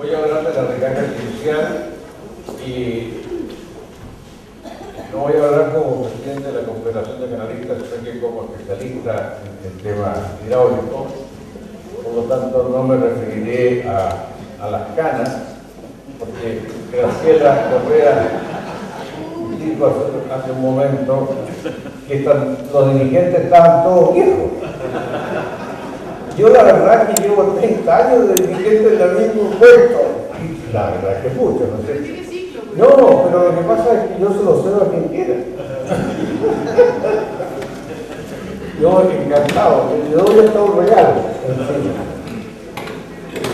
Voy a hablar de la recarga artificial y no voy a hablar como presidente de la Confederación de Canalistas, sino que como especialista en el tema hidráulico. Por lo tanto, no me referiré a las canas, porque Graciela Correa dijo hace un momento que los dirigentes estaban todos viejos. Yo la verdad que llevo 30 años de dirigente en el mismo puesto. Y la verdad que mucho, no sé. No, pero lo que pasa es que yo se lo cedo a quien quiera. Yo encantado, le doy hasta un regalo.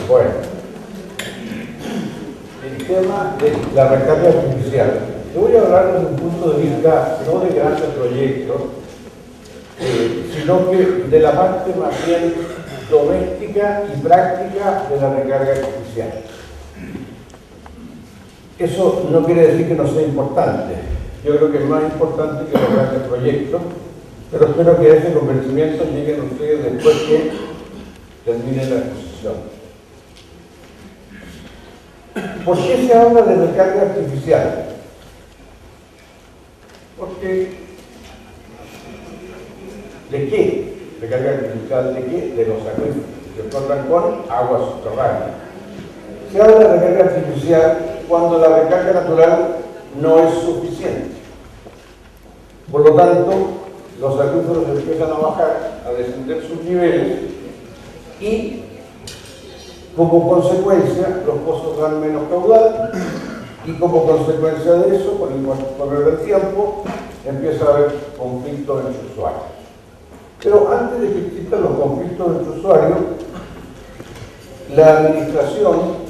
Bueno, el tema de la recarga artificial. Yo voy a hablar desde un punto de vista no de grandes proyectos, sino que de la parte más bien doméstica y práctica de la recarga artificial. Eso no quiere decir que no sea importante. Yo creo que es más importante que los grandes proyectos, pero espero que a ese convencimiento lleguen ustedes después que termine la exposición. ¿Por qué se habla de recarga artificial? Porque ¿de qué? ¿Recarga artificial de qué? De los acuíferos que se encuentran con agua subterránea. Se habla de recarga artificial cuando la recarga natural no es suficiente. Por lo tanto, los acuíferos empiezan a bajar, a descender sus niveles y, como consecuencia, los pozos dan menos caudal y como consecuencia de eso, con el correr del tiempo, empieza a haber conflictos entre usuarios. Pero antes de que existan los conflictos entre usuarios, la administración,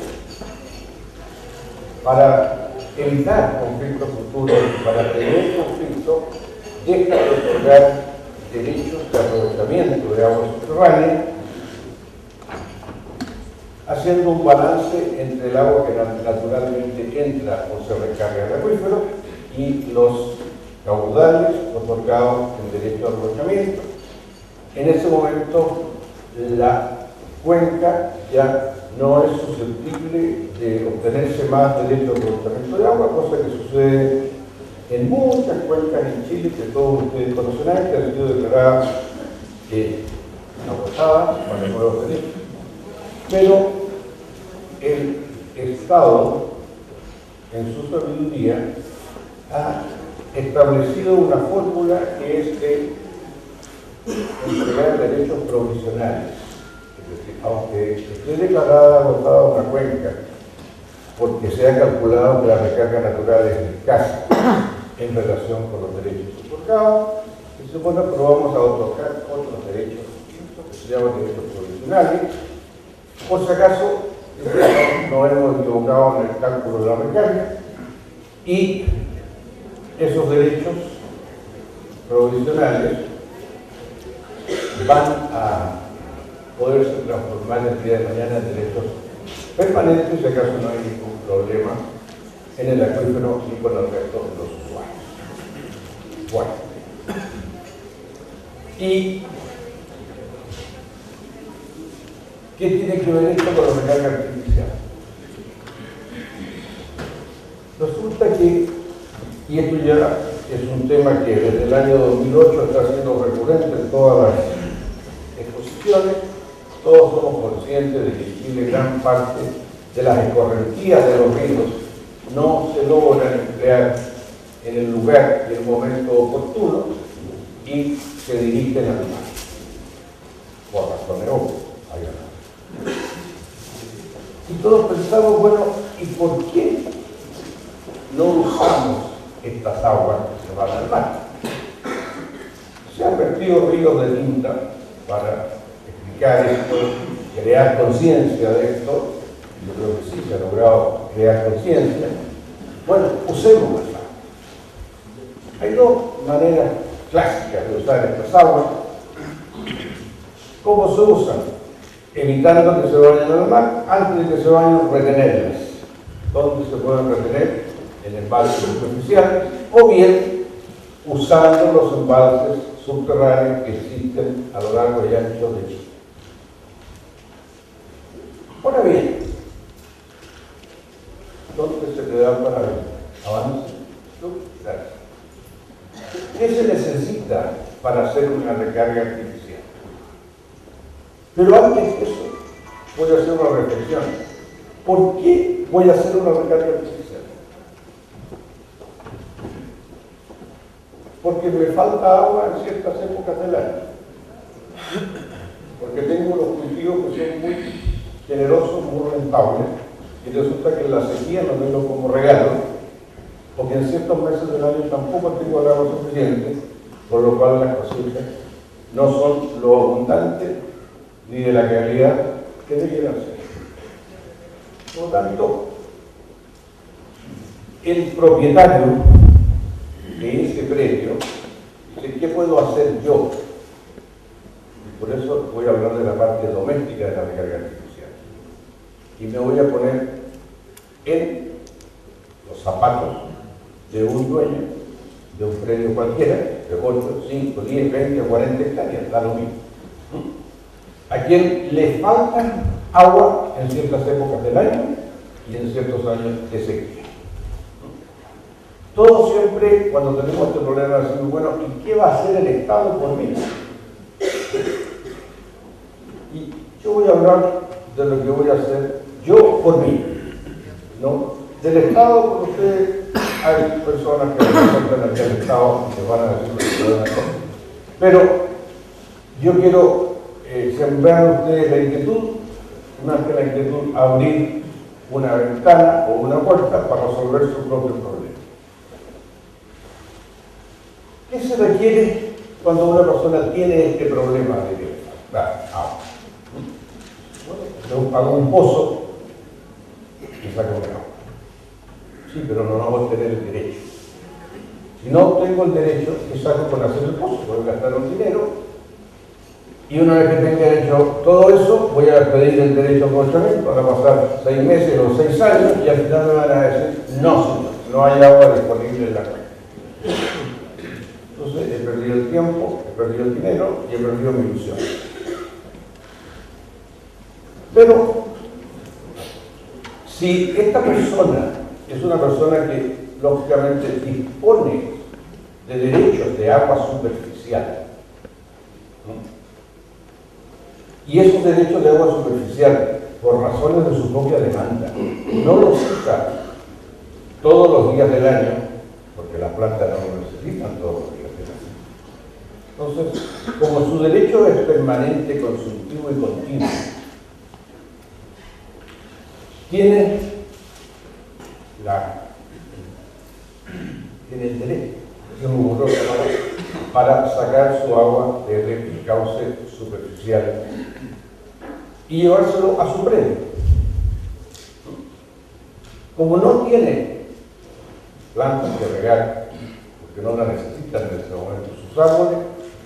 para evitar conflictos futuros, para prevenir conflictos, deja de otorgar derechos de aprovechamiento de agua subterránea, haciendo un balance entre el agua que naturalmente entra o se recarga en el acuífero y los caudales otorgados en derecho de aprovechamiento. En ese momento, la cuenca ya no es susceptible de obtenerse más derecho de aprovechamiento de agua, cosa que sucede en muchas cuencas en Chile, que todos ustedes conocerán, que han sido declaradas agotadas para nuevos derechos. Pero el Estado, en su sabiduría, ha establecido una fórmula que es de entregar derechos provisionales. Es decir, aunque esté declarada agotada una cuenca, porque se ha calculado que la recarga natural es escasa en relación con los derechos otorgados, y se supone que vamos a otorgar otros derechos que se llaman derechos provisionales. Por si acaso, no hemos equivocado en el cálculo de la recarga, y esos derechos provisionales van a poderse transformar el día de mañana en derechos permanentes, si acaso no hay ningún problema en el acuífero ni con el resto de los usuarios. Bueno, ¿y qué tiene que ver esto con la recarga artificial? Resulta que, y esto ya es un tema que desde el año 2008 está siendo recurrente en todas las exposiciones, todos somos conscientes de que en Chile gran parte de las escorrentías de los ríos no se logran emplear en el lugar y el momento oportuno y se dirigen al mar. Por razones obvias, hay una. Y todos pensamos, bueno, ¿y por qué no usamos estas aguas que se van al mar? Se han vertido ríos de tinta para explicar esto, crear conciencia de esto. Yo creo que sí, se ha logrado crear conciencia. Bueno, usemos el mar. Hay dos maneras clásicas de usar estas aguas. ¿Cómo se usan? Evitando que se vayan al mar, antes de que se vayan, retenerlas. ¿Dónde se pueden retener? En embalses superficiales, o bien usando los embalses subterráneos que existen a lo largo y ancho de Chile. Ahora bien, donde se le da para el avance estructural. ¿Qué se necesita para hacer una recarga artificial? Pero antes de eso, voy a hacer una reflexión. ¿Por qué voy a hacer una recarga artificial? Porque me falta agua en ciertas épocas del año. Porque tengo unos cultivos que son muy generosos, muy rentables, y resulta que en la sequía no tengo como regalo, porque en ciertos meses del año tampoco tengo el agua suficiente, por lo cual las cosechas no son lo abundantes ni de la calidad que debieran ser. Por lo tanto, el propietario de ese predio dice: ¿qué puedo hacer yo? Y por eso voy a hablar de la parte doméstica de la recarga artificial. Y me voy a poner en los zapatos de un dueño de un predio cualquiera, de 8, 5, 10, 20 o 40 hectáreas, da lo mismo, a quien le falta agua en ciertas épocas del año y en ciertos años de sequía. Todo siempre, cuando tenemos este problema, decimos: bueno, ¿y qué va a hacer el Estado por mí? Y yo voy a hablar de lo que voy a hacer yo por mí, ¿no? Del Estado, por ustedes, hay personas que representan aquí al Estado que van a decir lo que pueden hacer. Pero yo quiero sembrar en ustedes la inquietud, más que la inquietud, abrir una ventana o una puerta para resolver su propio problema. ¿Qué se requiere cuando una persona tiene este problema de agua? Bueno, yo hago un pozo y saco el agua. Sí, pero no voy a tener el derecho. Si no tengo el derecho, ¿qué saco con hacer el pozo? Voy a gastar un dinero. Y una vez que tenga hecho todo eso, voy a pedir el derecho con 8.000 para pasar 6 meses o 6 años y al final me van a decir: no, señor, no hay agua disponible en la cuenca. Entonces he perdido el tiempo, he perdido el dinero y he perdido mi ilusión. Pero si esta persona es una persona que lógicamente dispone de derechos de agua superficial, ¿no? Y esos derechos de agua superficial, por razones de su propia demanda, no los usa todos los días del año, porque las plantas no lo necesitan todos los días del año. Entonces, como su derecho es permanente, consultivo y continuo, tiene el derecho, se me ocurrió, para sacar su agua desde el cauce superficial y llevárselo a su predio. Como no tiene plantas que regar, porque no la necesitan en este momento sus árboles,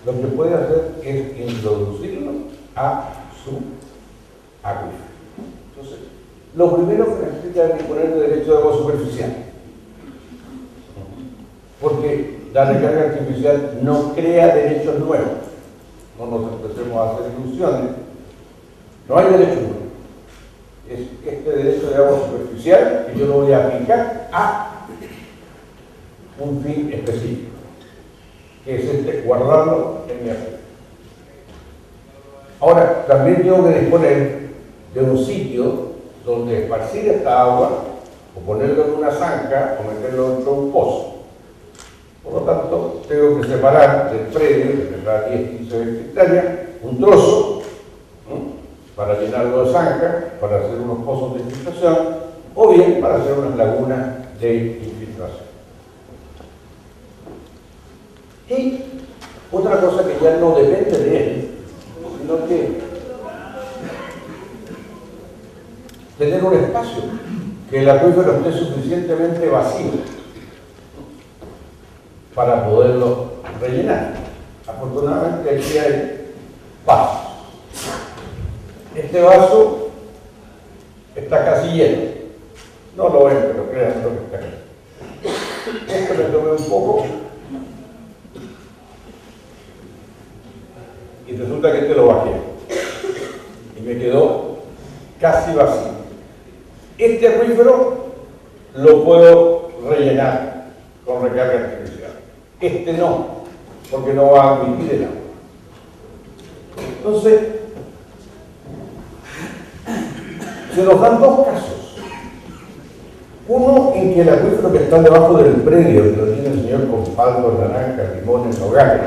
lo que puede hacer es introducirlo a su acuífero. Entonces, lo primero que necesita es disponer de derecho de agua superficial, porque la recarga artificial no crea derechos nuevos. No nos empecemos a hacer ilusiones. No hay derecho nuevo. Es este derecho de agua superficial que yo lo voy a aplicar a un fin específico, que es guardarlo en mi acuífero. Ahora, también tengo que disponer de un sitio donde esparcir esta agua, o ponerlo en una zanja, o meterlo dentro de un pozo. Por lo tanto, tengo que separar del predio, que tendrá 10, 15, 20 hectáreas, un trozo, ¿no?, para llenarlo de zanja, para hacer unos pozos de infiltración, o bien para hacer unas lagunas de infiltración. Y otra cosa que ya no depende de él, sino que tener un espacio, que el acuífero esté suficientemente vacío para poderlo rellenar. Afortunadamente aquí hay vasos. Este vaso está casi lleno. No lo ven, pero créanme lo que está aquí. Esto le tomé un poco y resulta que este lo bajé y me quedó casi vacío. Este acuífero lo puedo rellenar con recarga artificial. Este no, porque no va a admitir el agua. Entonces, se nos dan dos casos. Uno en que el acuífero que está debajo del predio, que lo tiene el señor con paltos, naranjas, limones, nogales,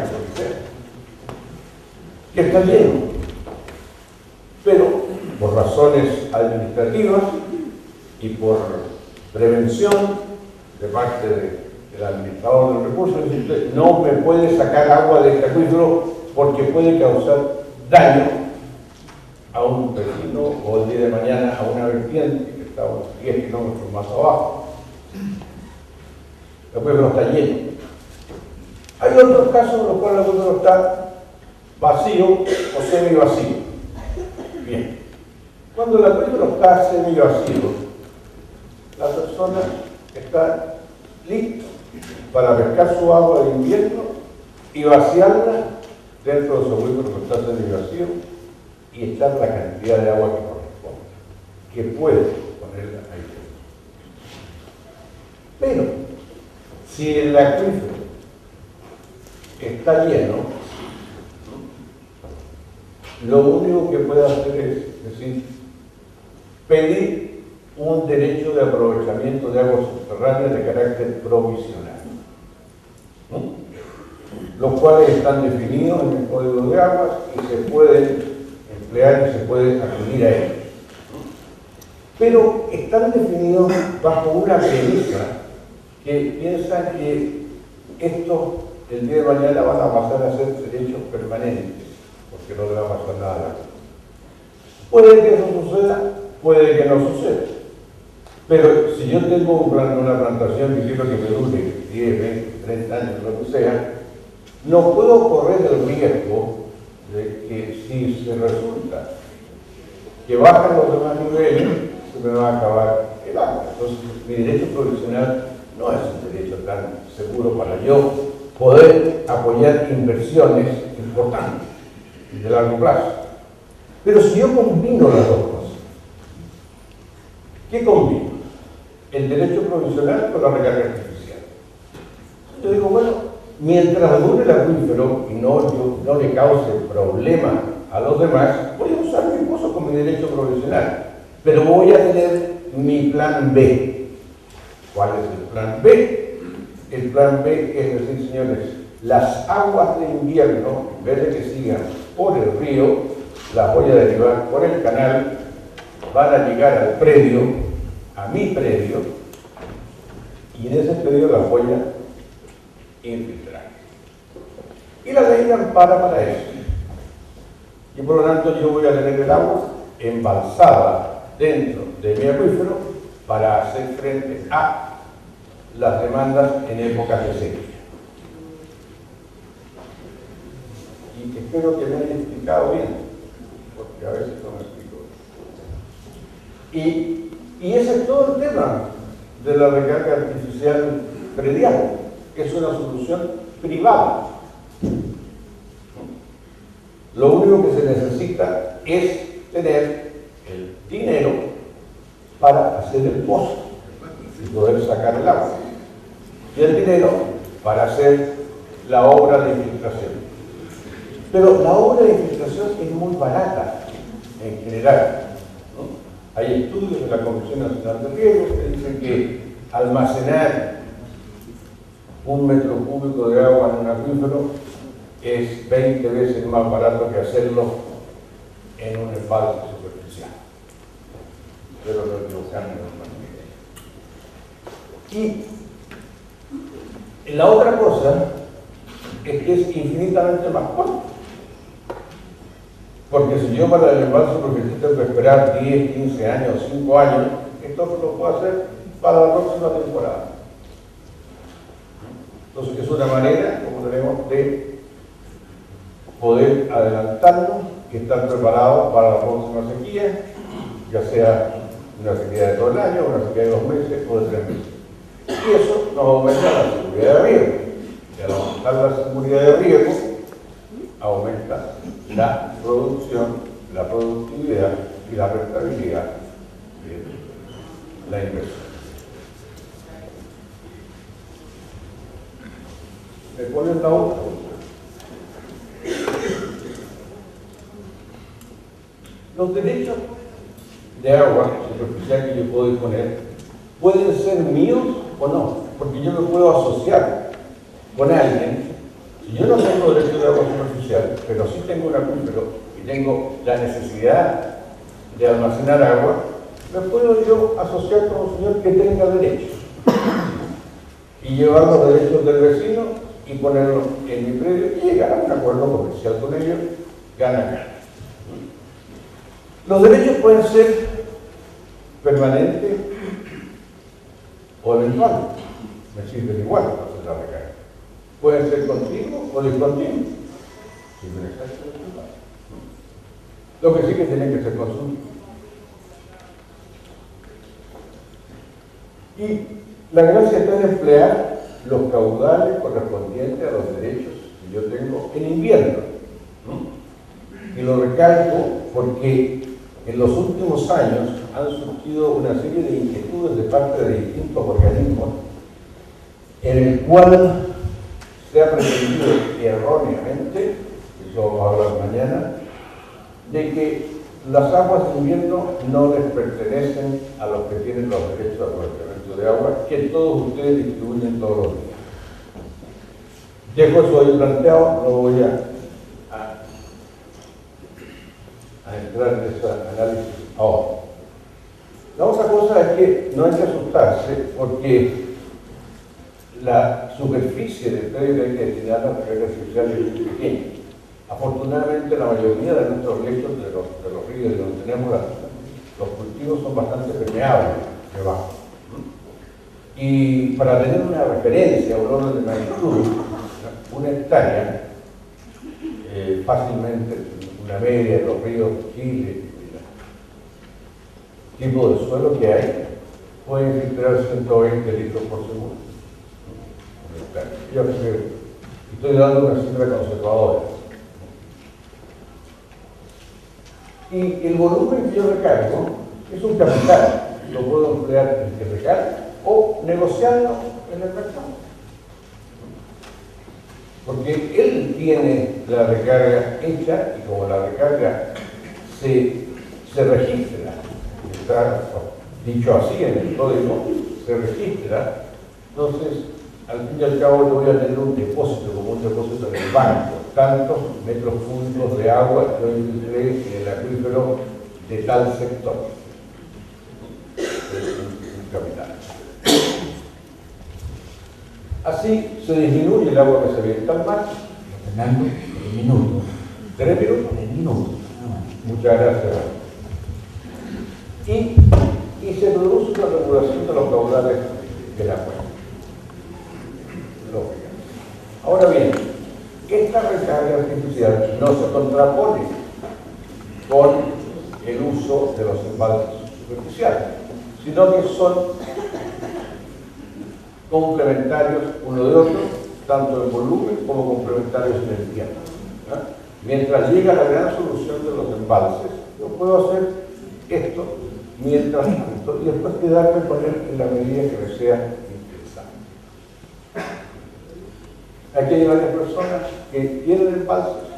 que está lleno, pero por razones administrativas y por prevención de parte del administrador del recurso, dice: no me puede sacar agua de este acuífero porque puede causar daño a un vecino o el día de mañana a una vertiente que está a unos 10 kilómetros más abajo. El acuífero está lleno. Hay otros casos en los cuales el acuífero está vacío o semi vacío. Bien. Cuando el acuífero está semi vacío, la persona está lista para pescar su agua de invierno y vaciarla dentro de su acuífero que está semi vacío y echar la cantidad de agua que corresponde, que puede ponerla ahí dentro. Pero si el acuífero está lleno, lo único que puede hacer es decir, pedir un derecho de aprovechamiento de aguas subterráneas de carácter provisional, los cuales están definidos en el Código de Aguas y se pueden emplear y se puede acudir a ellos. Pero están definidos bajo una premisa que piensan que esto el día de mañana van a pasar a ser derechos permanentes, porque no le va a pasar nada a la cosa. Puede que eso suceda, puede que no suceda. Pero si yo tengo una plantación que quiero que me dure 10, 20, 30 años, lo que sea, no puedo correr el riesgo de que si se resulta que bajan los demás niveles, se me va a acabar el agua. Entonces, mi derecho provisional no es un derecho tan seguro para yo poder apoyar inversiones importantes y de largo plazo. Pero si yo combino las dos cosas, ¿qué combino? El derecho provisional con la recarga artificial. Yo digo, bueno, mientras dure el acuífero y no le cause problema a los demás, voy a usar mi pozo con mi derecho provisional, pero voy a tener mi plan B. ¿Cuál es el plan B? El plan B es decir, señores, las aguas de invierno, en vez de que sigan por el río, las voy a derivar por el canal, van a llegar al predio, a mi predio, y en ese predio las voy a infiltrar. Y la ley me ampara para eso. Y por lo tanto yo voy a tener el agua embalsada dentro de mi acuífero para hacer frente a las demandas en épocas de sequía. Y espero que me haya explicado bien, porque a veces no me explico. Y ese es todo el tema de la recarga artificial predial, que es una solución privada. Lo único que se necesita es tener el dinero para hacer el pozo y poder sacar el agua, y el dinero para hacer la obra de infiltración. Pero la obra de infiltración es muy barata en general, ¿no? Hay estudios de la Comisión Nacional de Riesgos que dicen que almacenar 1 metro cúbico de agua en un acuífero es 20 veces más barato que hacerlo en un embalse superficial. Pero no equivocarme normalmente. Y la otra cosa es que es infinitamente más corto. Porque si yo para el embalse superficial tengo que esperar 10, 15 años, 5 años, esto lo puedo hacer para la próxima temporada. Entonces es una manera, como tenemos, de poder adelantarnos y estar preparados para la próxima sequía, ya sea una sequía de todo el año, una sequía de 2 meses o de 3 meses. Y eso nos aumenta la seguridad de riego. Y al aumentar la seguridad de riego, aumenta la producción, la productividad y la rentabilidad de la inversión. ¿De cuál es la otra? Los derechos de agua superficial que yo puedo disponer pueden ser míos o no, porque yo me puedo asociar con alguien. Si yo no tengo derecho de agua superficial, pero sí tengo un acuífero y tengo la necesidad de almacenar agua, me puedo yo asociar con un señor que tenga derechos y llevar los derechos del vecino y ponerlos en mi predio y llegar a un acuerdo comercial con ellos, gana. Los derechos pueden ser permanentes o eventuales, me sirven igual para hacer la recarga. Pueden ser continuos o discontinuos, sirven exactamente igual. Lo que sí que tienen que ser consumidos. Y la gracia está en emplear los caudales correspondientes a los derechos que yo tengo en invierno. Y lo recalco porque en los últimos años han surgido una serie de inquietudes de parte de distintos organismos en el cual se ha pretendido erróneamente, eso vamos a hablar mañana, de que las aguas de invierno no les pertenecen a los que tienen los derechos de aprovechamiento de agua, que todos ustedes distribuyen todos los días. Dejo eso ahí planteado, no voy a entrar en ese análisis ahora. La otra cosa es que no hay que asustarse porque la superficie del predio que hay que destinar a la recarga artificial es muy pequeña. Afortunadamente la mayoría de nuestros lechos de los ríos donde tenemos los cultivos son bastante permeables debajo. Y para tener una referencia, un orden de magnitud, una hectárea, fácilmente una media de los ríos de Chile, el tipo de suelo que hay, pueden filtrar 120 litros por segundo. Yo creo que estoy dando una cifra conservadora. Y el volumen que yo recargo es un capital, lo puedo emplear en que recarga o negociarlo en el mercado. Porque él tiene la recarga hecha y como la recarga se registra, está dicho así en el código, se registra, entonces al fin y al cabo yo voy a tener un depósito, como un depósito en el banco, tantos metros cúbicos de agua que yo infiltré en el acuífero de tal sector. Un capital. Así se disminuye el agua que se vierte al mar. Fernando, en minutos. 3 minutos. En minutos. Muchas gracias. Y se produce una regulación de los caudales de la cuenca. Lógica. Ahora bien, esta recarga artificial no se contrapone con el uso de los embalses superficiales, sino que son complementarios uno de otro, tanto en volumen como complementarios en el tiempo. Mientras llega la gran solución de los embalses, yo puedo hacer esto mientras tanto y después quedarme con él en la medida que me sea interesante. Aquí hay varias personas que tienen embalses,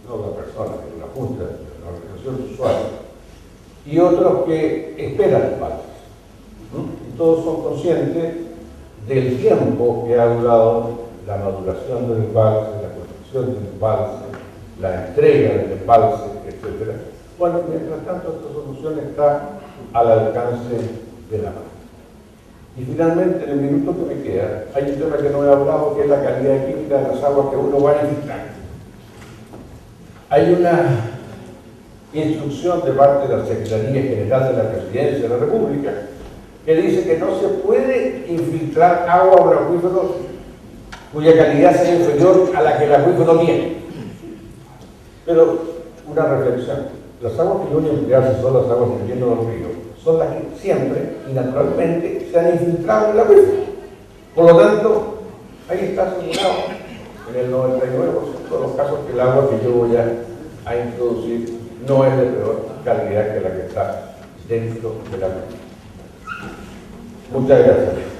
no una persona, sino una junta, una organización de usuarios, y otros que esperan embalses. Y todos son conscientes del tiempo que ha durado la maduración del embalse, la construcción del embalse, la entrega del embalse, etc. Bueno, mientras tanto, esta solución está al alcance de la mano. Y finalmente, en el minuto que me queda, hay un tema que no he hablado, que es la calidad química de las aguas que uno va a infiltrar. Hay una instrucción de parte de la Secretaría General de la Presidencia de la República que dice que no se puede infiltar agua a un acuífero cuya calidad sea inferior a la que el acuífero tiene. Pero una reflexión, las aguas que yo voy a emplear, si son las aguas que vienen de los ríos, son las que siempre y naturalmente se han infiltrado en el acuífero. Por lo tanto, ahí está asegurado en el 99% de los casos que el agua que yo voy a introducir no es de peor calidad que la que está dentro del acuífero. Muchas gracias.